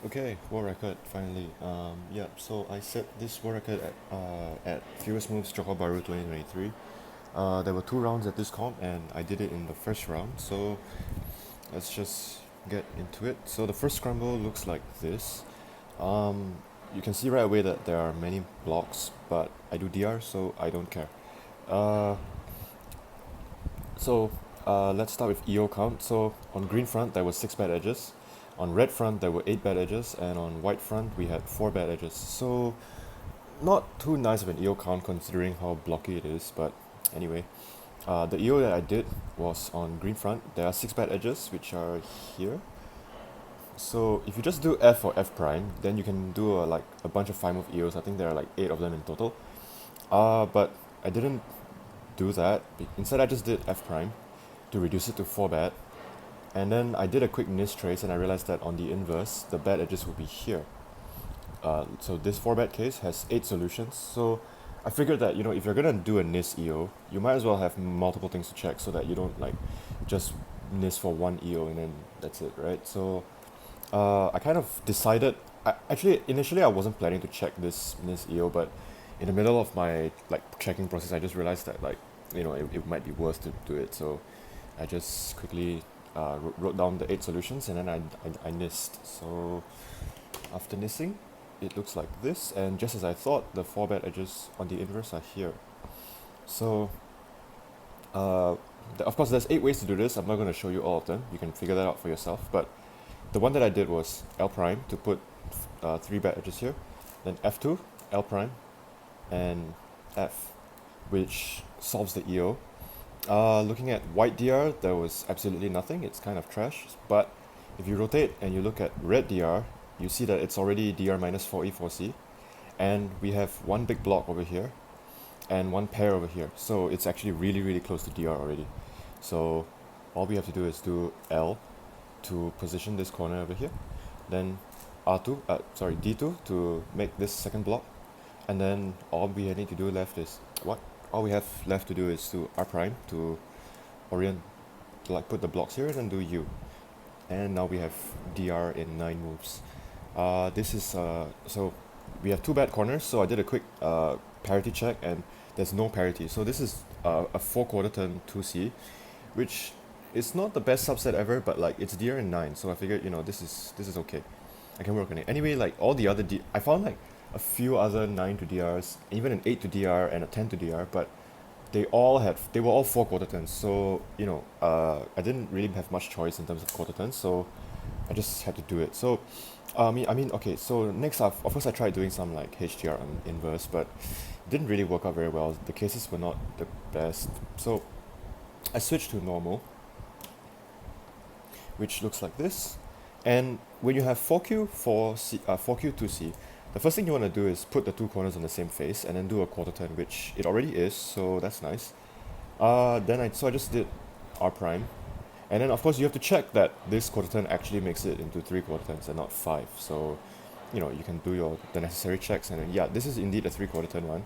Okay, world record finally. Yeah. So I set this world record at Furious Moves Johor Bahru 2023. There were two rounds at this comp, and I did it in the first round. So let's just get into it. So the first scramble looks like this. Um, you can see right away that there are many blocks, but I do DR, so I don't care. Uh, so let's start with EO count. So on green front there were 6 bad edges, on red front there were 8 bad edges, and on white front we had 4 bad edges. So not too nice of an EO count considering how blocky it is, but anyway. The EO that I did was on green front. There are 6 bad edges which are here. So if you just do F or F prime, then you can do like a bunch of 5 move EOs. I think there are like 8 of them in total. But I didn't do that. Instead I just did F prime to reduce it to 4 bad. And then I did a quick NIS trace and I realized that on the inverse, the bad edges would be here. So this 4 bad case has 8 solutions. So I figured that, if you're gonna do a NIS EO, you might as well have multiple things to check so that you don't like just NIS for one EO and then that's it, right? So I kind of decided, actually initially I wasn't planning to check this NIS EO, but in the middle of my like checking process, I just realized that it might be worth to do it. So I just quickly wrote down the 8 solutions and then I NISed. So after NISing, it looks like this, and just as I thought, the 4 bad edges on the inverse are here. So uh, of course there's 8 ways to do this. I'm not going to show you all of them. You can figure that out for yourself. But the one that I did was L prime to put 3 bad edges here, then F2, L prime, and F, which solves the EO. Looking at white DR, there was absolutely nothing. It's kind of trash. But if you rotate and you look at red DR, you see that it's already DR minus 4E, 4C. And we have one big block over here and one pair over here. So it's actually really, really close to DR already. So all we have to do is do L to position this corner over here. Then D2 to make this second block. And then all we need to do left is what? All we have left to do is to R prime to orient, to like put the blocks here and then do U. And now we have DR in 9 moves. This is so we have 2 bad corners. So I did a quick parity check and there's no parity. So this is a 4/4 turn 2C, which is not the best subset ever, but like it's DR in 9. So I figured this is okay. I can work on it. Anyway, like all the other I found like a few other 9 to DRs, even an 8 to DR and a 10 to DR, but they were all 4/4 turns. So I didn't really have much choice in terms of quarter turns, so I just had to do it. So okay. So next up, of course, I tried doing some like HDR on inverse, but it didn't really work out very well. The cases were not the best, so I switched to normal, which looks like this. And when you have 4Q, 4C, 4Q, 2C, the first thing you want to do is put the 2 corners on the same face and then do a quarter turn, which it already is, so that's nice. So I just did R prime. And then of course you have to check that this quarter turn actually makes it into 3/4 turns and not 5. So, you can do the necessary checks, and then yeah, this is indeed a 3/4 turn one.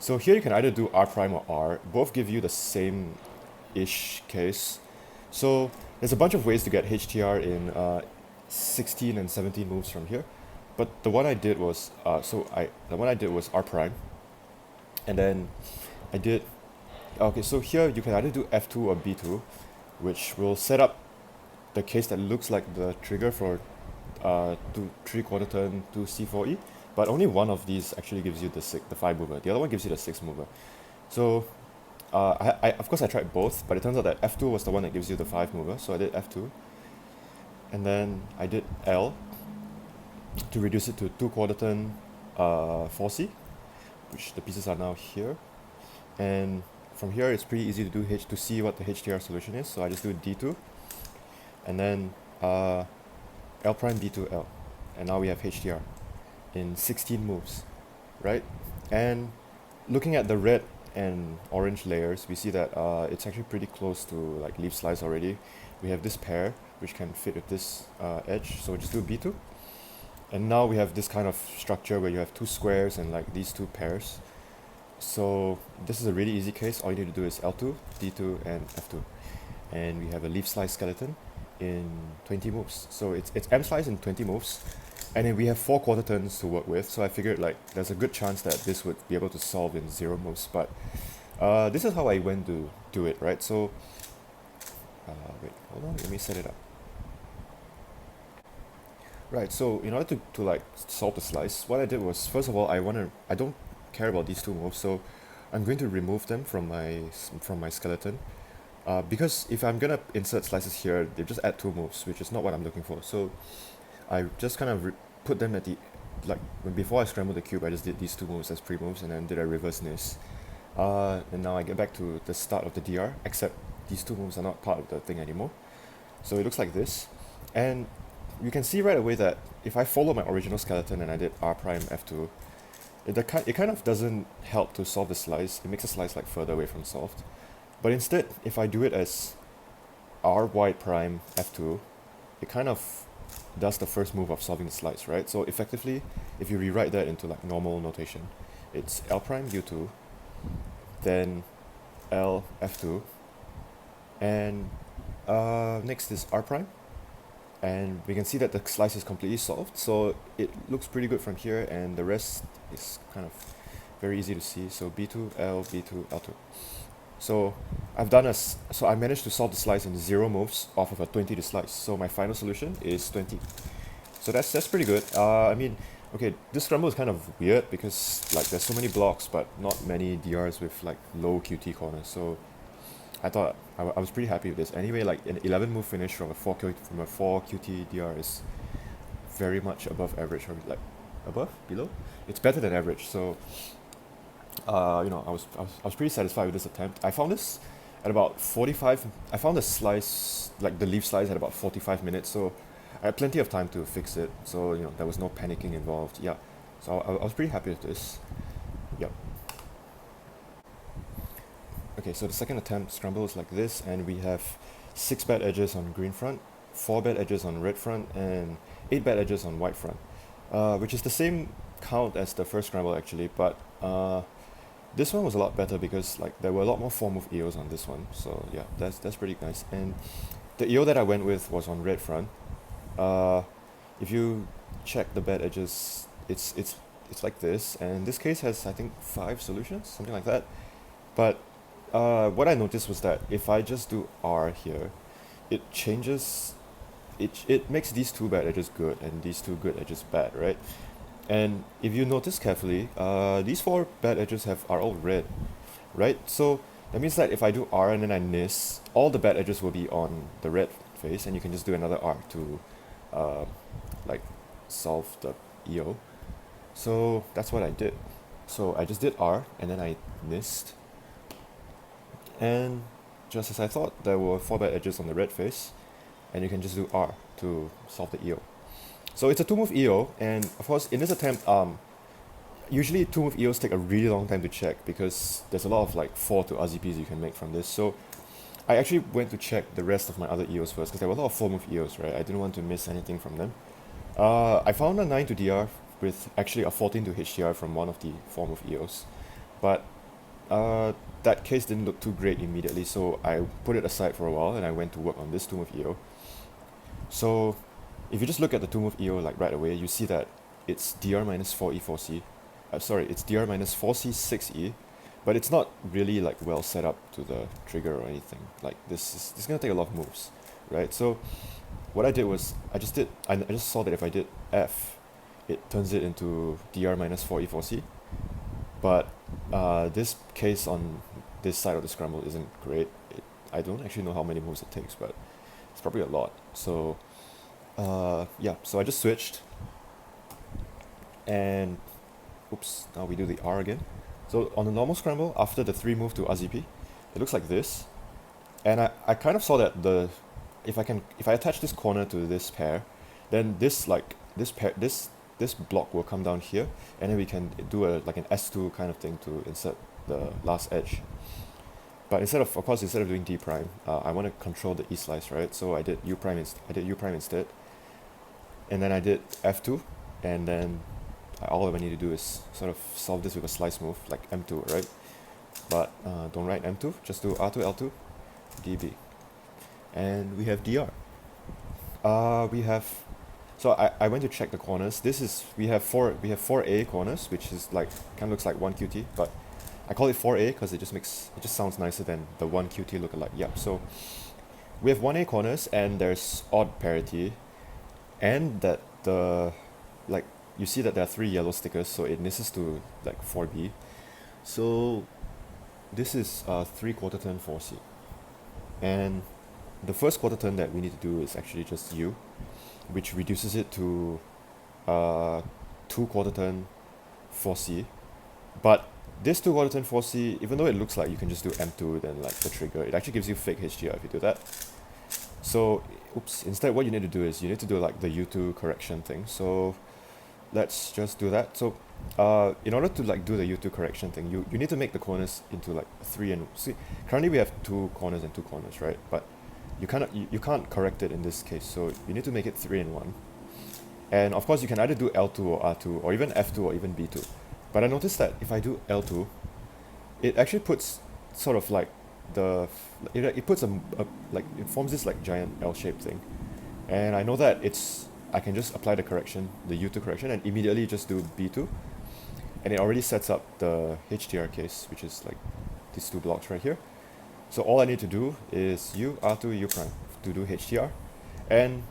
So here you can either do R prime or R. Both give you the same-ish case. So there's a bunch of ways to get HTR in 16 and 17 moves from here. But the one I did was R prime, and then I did okay. So here you can either do F2 or B2, which will set up the case that looks like the trigger for 3/4 turn to C4E, but only one of these actually gives you the 5 mover. The other one gives you the 6 mover. So of course I tried both, but it turns out that F2 was the one that gives you the 5 mover. So I did F2, and then I did L to reduce it to 2/4 turn 4C, which the pieces are now here. And from here it's pretty easy to do to see what the HDR solution is. So I just do D2 and then L prime D2 L, and now we have HDR in 16 moves, right? And looking at the red and orange layers, we see that it's actually pretty close to like leaf slice already. We have this pair which can fit with this edge, so we just do B2. And now we have this kind of structure where you have 2 squares and like these 2 pairs. So this is a really easy case. All you need to do is L2, D2, and F2. And we have a leaf slice skeleton in 20 moves. So it's M slice in 20 moves. And then we have 4 quarter turns to work with, so I figured like there's a good chance that this would be able to solve in 0 moves. But this is how I went to do it, right? So wait, hold on, let me set it up. Right, so in order to like solve the slice, what I did was, first of all, I don't care about these 2 moves, so I'm going to remove them from my skeleton. Because if I'm gonna insert slices here, they just add 2 moves, which is not what I'm looking for. So I just kind of put them at the, like, before I scrambled the cube, I just did these 2 moves as pre-moves and then did a reverse nis. And now I get back to the start of the DR, except these 2 moves are not part of the thing anymore. So it looks like this. And you can see right away that if I follow my original skeleton and I did R prime F2, it kind of doesn't help to solve the slice. It makes the slice like further away from solved. But instead, if I do it as R white prime F2, it kind of does the first move of solving the slice, right? So effectively, if you rewrite that into like normal notation, it's L prime U2, then L F2, and next is R prime, and we can see that the slice is completely solved, so it looks pretty good from here, and the rest is kind of very easy to see. So B2, L, B2, L2. So so I managed to solve the slice in 0 moves off of a 20 to slice. So my final solution is 20. So that's pretty good. I mean, okay, this scramble is kind of weird because like there's so many blocks, but not many DRs with like low QT corners. So I thought I was pretty happy with this. Anyway, like an 11 move finish from a 4 QT DR is very much above average, or like above, below. It's better than average. So I was pretty satisfied with this attempt. I found this at about 45. I found the slice, like the leaf slice, at about 45 minutes. So I had plenty of time to fix it. So there was no panicking involved. Yeah. So I was pretty happy with this. Yep. Okay, so the second attempt scramble is like this, and we have 6 bad edges on green front, 4 bad edges on red front, and 8 bad edges on white front, which is the same count as the first scramble actually, but this one was a lot better because like there were a lot more 4-move EOs on this one. So yeah, that's pretty nice. And the EO that I went with was on red front. If you check the bad edges, it's like this, and this case has I think 5 solutions, something like that. But what I noticed was that if I just do R here, it changes, it makes these 2 bad edges good and these 2 good edges bad, right? And if you notice carefully, these 4 bad edges are all red, right? So that means that if I do R and then I nis, all the bad edges will be on the red face, and you can just do another R to like solve the EO. So that's what I did. So I just did R and then I nist, and just as I thought, there were 4 bad edges on the red face, and you can just do R to solve the EO. So it's a 2-move EO, and of course in this attempt, usually 2-move EOs take a really long time to check because there's a lot of like 4 to RZPs you can make from this. So I actually went to check the rest of my other EOs first because there were a lot of 4-move EOs, right? I didn't want to miss anything from them. I found a 9 to DR with actually a 14 to HDR from one of the 4-move EOs, but that case didn't look too great immediately, so I put it aside for a while and I went to work on this 2-move EO. So if you just look at the 2-move EO like right away, you see that it's DR minus 4E 4C. Sorry, it's DR minus 4C 6E, but it's not really like well set up to the trigger or anything. Like this is gonna take a lot of moves, right? So what I did was I just saw that if I did F, it turns it into DR minus 4E 4C. But this case on this side of the scramble isn't great. I don't actually know how many moves it takes, but it's probably a lot. So yeah, so I just switched, and oops, now we do the R again. So on the normal scramble, after the 3 move to RZP, it looks like this, and I kind of saw that if I attach this corner to this pair, then this block will come down here, and then we can do like an S2 kind of thing to insert the last edge. But instead of doing D prime, I want to control the E slice, right? So I did U prime instead, and then I did F2, and then all I need to do is sort of solve this with a slice move like M2, right? But don't write M2, just do R2 L2 DB, and we have DR. We have So I went to check the corners. We have four A corners, which is like kind of looks like one QT, but I call it 4A because it just sounds nicer than the one QT lookalike. Yep. So we have 1A corners and there's odd parity, and that the like you see that there are three yellow stickers, so it misses to like 4B. So this is 3/4 turn 4C, and the first quarter turn that we need to do is actually just U, which reduces it to 2/4 turn 4C. But this 2/4 turn 4C, even though it looks like you can just do M2 then like the trigger, it actually gives you fake HDR if you do that. So, oops, instead what you need to do is you need to do like the U2 correction thing. So let's just do that. So in order to like do the U2 correction thing, you need to make the corners into like three and see. Currently we have two corners and two corners, right? But you can't correct it in this case. So you need to make it 3 and 1. And of course you can either do L2 or R2 or even F2 or even B2. But I noticed that if I do L2, it actually puts sort of like it puts a like it forms this like giant L-shaped thing. And I know that I can just apply the correction, the U2 correction, and immediately just do B2, and it already sets up the HDR case, which is like these two blocks right here. So all I need to do is U, R2, U prime to do HDR, and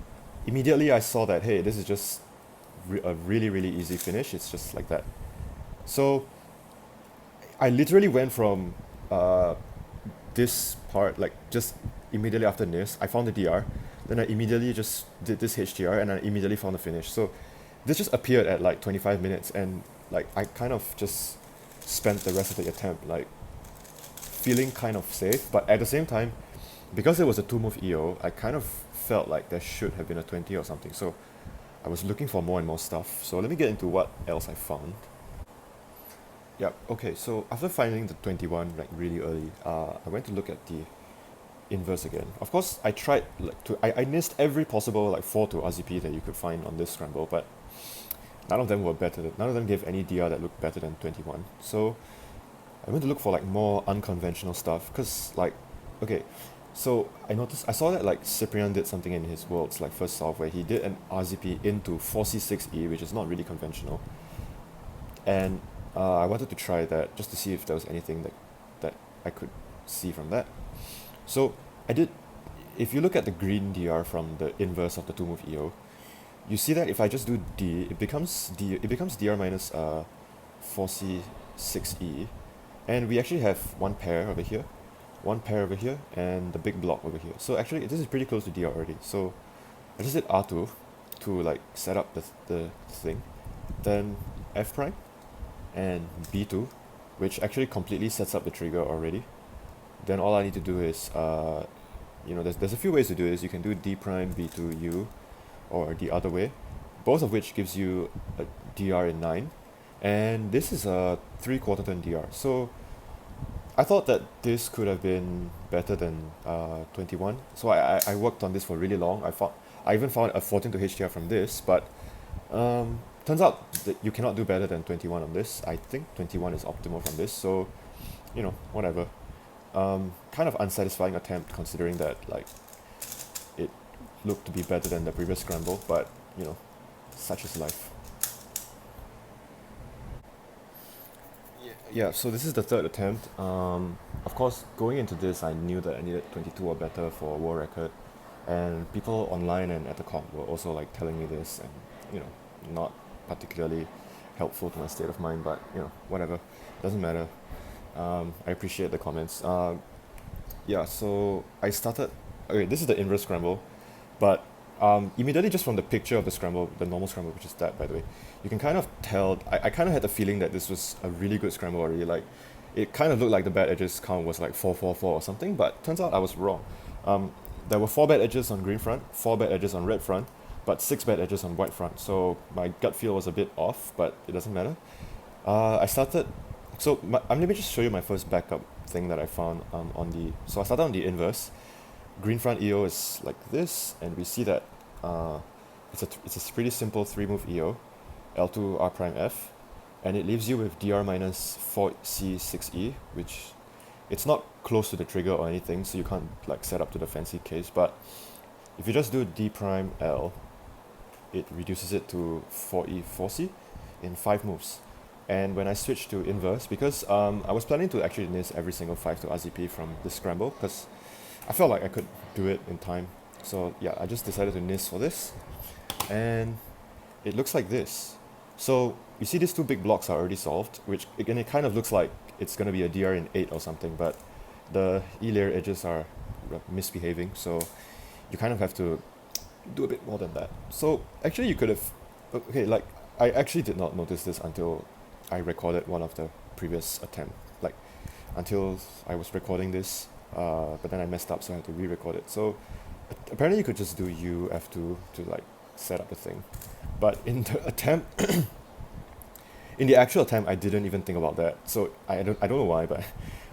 immediately I saw that, hey, this is just a really, really easy finish. It's just like that. So I literally went from this part, like just immediately after this, I found the DR, then I immediately just did this HDR, and I immediately found the finish. So this just appeared at like 25 minutes, and like I kind of just spent the rest of the attempt like feeling kind of safe, but at the same time, because it was a two move EO, I kind of felt like there should have been a 20 or something. So I was looking for more and more stuff. So let me get into what else I found. Yeah, okay, so after finding the 21 like really early, I went to look at the inverse again. Of course, I tried like I missed every possible like 4 to RZP that you could find on this scramble, but none of them gave any DR that looked better than 21. So I went to look for like more unconventional stuff, because like, okay, so I saw that like Cyprian did something in his world's like first solve where he did an RZP into 4C6E, which is not really conventional, and I wanted to try that just to see if there was anything that I could see from that. So I did. If you look at the green DR from the inverse of the two move EO, you see that if I just do D, it becomes DR minus 4C6E, and we actually have one pair over here, and the big block over here. So actually this is pretty close to DR already. So I just did R2 to like set up the thing, then F prime and B2, which actually completely sets up the trigger already. Then all I need to do is there's a few ways to do this. You can do D prime B2 U, or the other way, both of which gives you a DR in 9, and this is a 3/4 turn DR. So I thought that this could have been better than 21. So I worked on this for really long. I even found a 14 to HDR from this, but turns out that you cannot do better than 21 on this. I think 21 is optimal from this. So whatever. Kind of unsatisfying attempt, considering that like it looked to be better than the previous scramble, but such is life. Yeah, so this is the third attempt. Of course, going into this, I knew that I needed 22 or better for a world record, and people online and at the comp were also like telling me this, and not particularly helpful to my state of mind, but whatever, doesn't matter. I appreciate the comments. Yeah, so I started. Okay, this is the inverse scramble, but immediately just from the picture of the scramble, the normal scramble, which is that, by the way, you can kind of tell. I kind of had the feeling that this was a really good scramble already. Like, it kind of looked like the bad edges count was like 444 or something, but turns out I was wrong. There were 4 bad edges on green front, 4 bad edges on red front, but 6 bad edges on white front. So my gut feel was a bit off, but it doesn't matter. I started. So let me just show you my first backup thing that I found on the. So I started on the inverse. Green front EO is like this, and we see that it's a pretty simple 3 move EO, L2 R prime F, and it leaves you with DR minus 4C6E, which it's not close to the trigger or anything, so you can't like set up to the fancy case. But if you just do D prime L, it reduces it to 4e 4c in 5 moves. And when I switched to inverse, because I was planning to actually nis every single 5 to RZP from this scramble, because I felt like I could do it in time. So yeah, I just decided to nis for this, and it looks like this. So you see these two big blocks are already solved, which again it kind of looks like it's going to be a DR in 8 or something, but the E layer edges are misbehaving, so you kind of have to do a bit more than that. So actually you could have, okay, like I actually did not notice this until I recorded one of the previous attempt, like until I was recording this, but then I messed up, so I had to re-record it. So apparently you could just do U F2 to like set up the thing, but in the attempt, in the actual attempt, I didn't even think about that. So I don't know why, but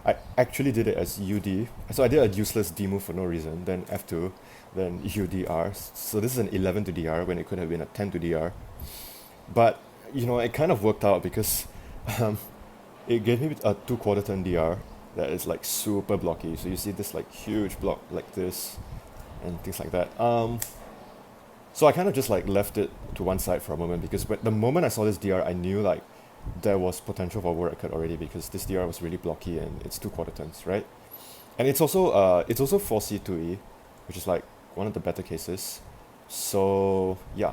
I actually did it as UD. So I did a useless D move for no reason, then F2, then UDR. So this is an 11 to DR when it could have been a 10 to DR. But, you know, it kind of worked out because um, it gave me a 2/4 turn DR that is like super blocky. So you see this like huge block like this and things like that. So I kind of just like left it to one side for a moment because the moment I saw this DR, I knew like there was potential for word cut already because this DR was really blocky and it's 2/4 turns, right? And it's also 4C2E, which is like one of the better cases. So yeah,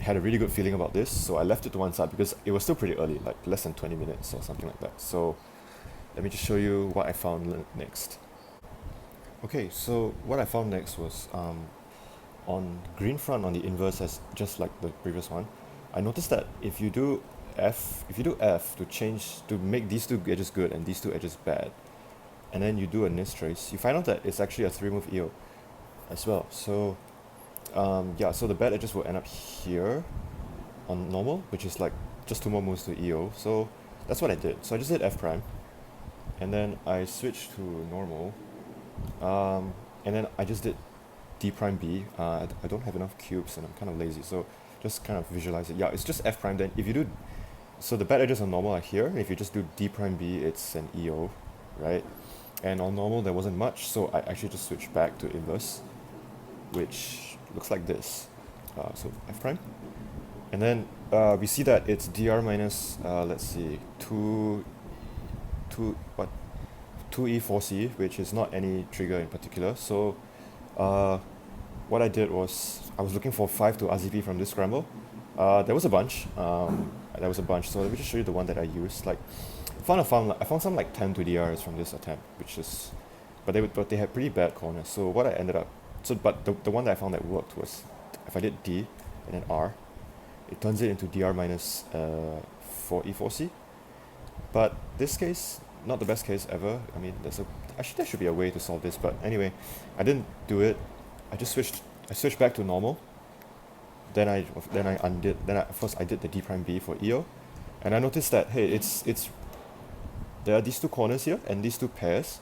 had a really good feeling about this. So I left it to one side because it was still pretty early, like less than 20 minutes or something like that. So let me just show you what I found next. Okay, so what I found next was on green front on the inverse as just like the previous one, I noticed that if you do F to change to make these two edges good and these two edges bad, and then you do a nis trace, you find out that it's actually a 3-move EO as well. So yeah, so the bad edges will end up here on normal, which is like just 2 more moves to EO. So that's what I did. So I just did F prime, and then I switched to normal, and then I just did D prime B. I don't have enough cubes and I'm kind of lazy, so just kind of visualize it. Yeah, it's just F prime. Then if you do, so the bad edges on normal are here, and if you just do D prime B, it's an EO, right? And on normal there wasn't much, so I actually just switched back to inverse, which looks like this. So F prime, and then we see that it's DR minus let's see 2E4C, which is not any trigger in particular. So what I did was I was looking for 5 to RZP from this scramble. There was a bunch. So let me just show you the one that I used. Like, I found some like 10 to DRs from this attempt, which is, but they had pretty bad corners. So what I ended up, but the one that I found that worked was if I did D and then R, it turns it into DR minus 4E4C. But this case, not the best case ever. I mean, actually there should be a way to solve this, but anyway, I didn't do it. I switched back to normal. Then I undid. First I did the D prime B for EO, and I noticed that hey, there are these two corners here and these two pairs.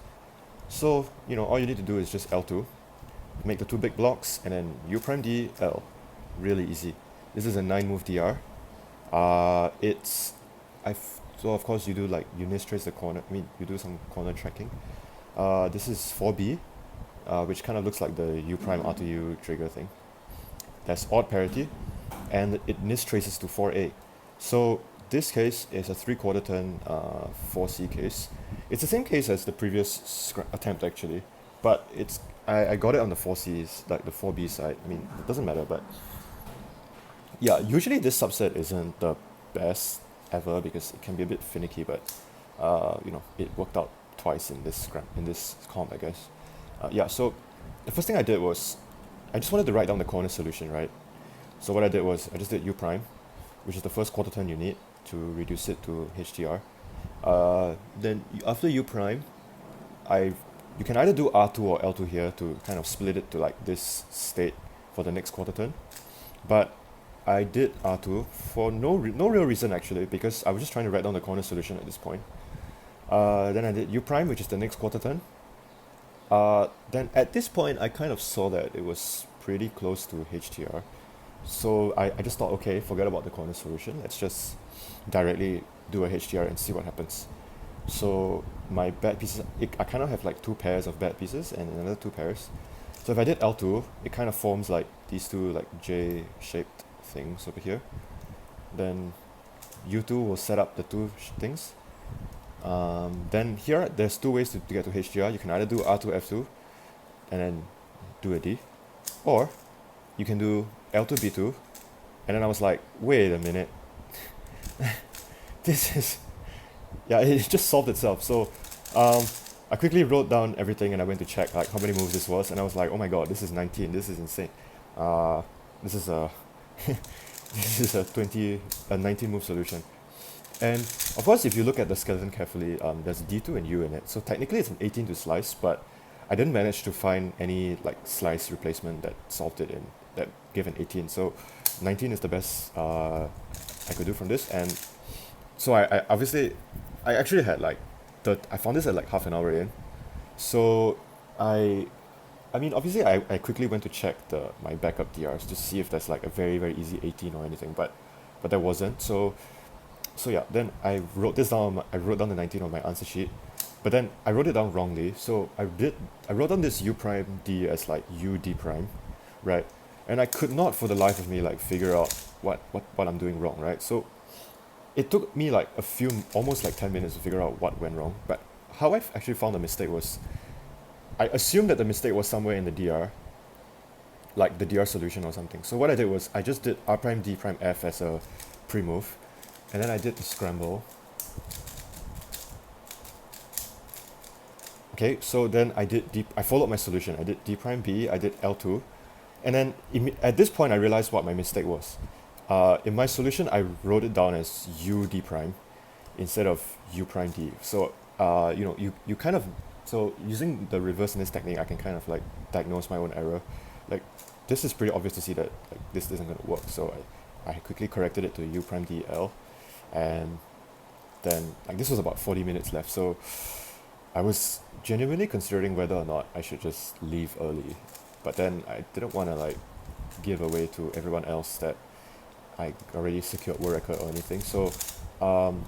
So you know all you need to do is just L2, make the two big blocks, and then U prime D L, really easy. This is a 9-move DR. So of course you do like you nis trace the corner. I mean you do some corner tracking. This is 4B, which kind of looks like the U prime R to U trigger thing. That's odd parity, and it nis traces to 4A. So this case is a 3/4 turn 4C case. It's the same case as the previous attempt actually, but I got it on the 4C's, like the 4B side. I mean it doesn't matter, but yeah, usually this subset isn't the best ever because it can be a bit finicky, but you know, it worked out twice in this comp, I guess. Yeah, so the first thing I did was I just wanted to write down the corner solution, right? So what I did was I just did U prime, which is the first quarter turn you need to reduce it to HTR. Then after U prime, you can either do R2 or L2 here to kind of split it to like this state for the next quarter turn. But I did R2 for no real reason actually, because I was just trying to write down the corner solution at this point. Then I did U prime, which is the next quarter turn. Then at this point, I kind of saw that it was pretty close to HTR. So I just thought, okay, forget about the corner solution. Let's just directly do a HTR and see what happens. So my bad pieces, I kind of have like 2 pairs of bad pieces and another 2 pairs. So if I did L2, it kind of forms like these two like J-shaped things over here. Then U2 will set up the two things. Then here, there's two ways to get to HDR. You can either do R2, F2, and then do a D, or you can do L2, B2, and then I was like, wait a minute, this is, yeah, it just solved itself. So um, I quickly wrote down everything and I went to check like how many moves this was, and I was like, oh my god, this is 19, this is insane. Uh, this is a this is a 19 move solution. And of course, if you look at the skeleton carefully, there's D2 and U in it. So technically it's an 18 to slice, but I didn't manage to find any like slice replacement that solved it in that gave an 18. So 19 is the best I could do from this. And so I obviously I actually had like I found this at like half an hour in. So I I mean obviously I quickly went to check my backup DRs to see if there's like a very very easy 18 or anything, but there wasn't. So yeah, then I wrote down the 19 on my answer sheet, but then I wrote it down wrongly. So I wrote down this U prime D as like U D prime, right? And I could not for the life of me like figure out what I'm doing wrong, right? So it took me like almost like 10 minutes to figure out what went wrong. But how I actually found the mistake was I assumed that the mistake was somewhere in the DR, like the DR solution or something. So what I did was I just did R prime D prime F as a pre-move, and then I did the scramble. Okay, so then I followed my solution. I did D prime B, I did L2, and then at this point I realized what my mistake was. In my solution, I wrote it down as U D prime instead of U prime D. So you kind of, so using the reverse in this technique, I can kind of like diagnose my own error. Like this is pretty obvious to see that like this isn't gonna work. So I quickly corrected it to U prime D L, and then like this was about 40 minutes left. So I was genuinely considering whether or not I should just leave early, but then I didn't want to like give away to everyone else that I already secured world record or anything. So um,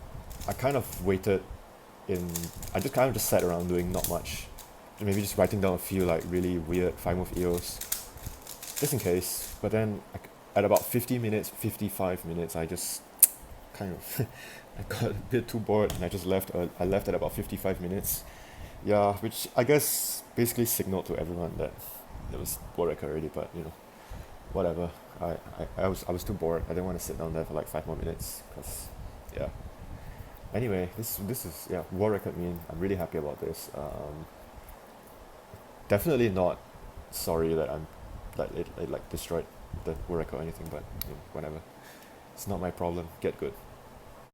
I kind of waited in. I just kind of just sat around doing not much, and maybe just writing down a few like really weird 5 move EOs, just in case. But then at about 50 minutes, 55 minutes, I just kind of I got a bit too bored and I just left. I left at about 55 minutes. Yeah, which I guess basically signaled to everyone that it was world record already. But whatever. I was too bored. I didn't want to sit down there for like 5 more minutes because yeah. Anyway, this is yeah world record mean. I'm really happy about this. Definitely not sorry that that it like destroyed the world record or anything, but whatever. It's not my problem. Get good.